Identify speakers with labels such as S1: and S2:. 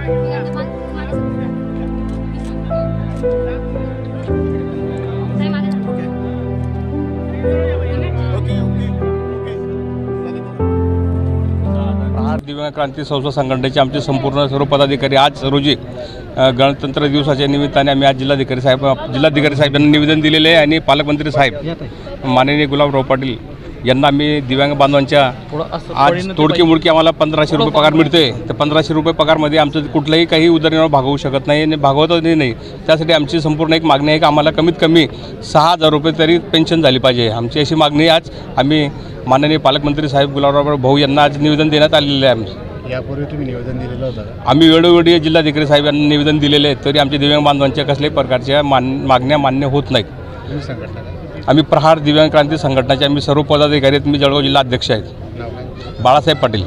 S1: दिव्यांग क्रांती संस्था संघटनेचे आमचे संपूर्ण सर्व पदाधिकारी आज रोजी गणतंत्र दिवसाच्या निमित्ताने आम्ही आज जिल्हाधिकारी साहेब यांना निवेदन दिलेले आहे आणि पालकमंत्री साहेब माननीय गुलाबराव पाटील यांना आम्ही दिव्यांग बांधवांच्या आज तोडकी मुडकी आम्हाला 1500 रुपये पगार मिळते. तर 1500 रुपये पगारमध्ये आमचं कुठलंही काही उदरनिर्वाह भागवू शकत नाही आणि भागवतही नाही. त्यासाठी आमची संपूर्ण एक मागणी आहे की आम्हाला कमीत कमी 6000 रुपये तरी पेन्शन झाली पाहिजे. आमची अशी मागणी आज आम्ही माननीय पालकमंत्री साहेब गुलाबराव भाऊ यांना आज निवेदन देण्यात आलेले आहे.
S2: यापूर्वी तुम्ही निवेदन दिलेलं होतं?
S1: आम्ही वेळोवेळी जिल्हाधिकारी साहेब यांना निवेदन दिलेले आहे, तरी आमच्या दिव्यांग बांधवांच्या कसल्याही प्रकारच्या मागण्या मान्य होत नाहीत. आम्ही प्रहार दिव्यांग क्रांती संघटनाचे आम्ही सर्व पदाधिकारी आहेत. मी जळगाव जिल्हा अध्यक्ष आहेत. बाळासाहेब पाटील.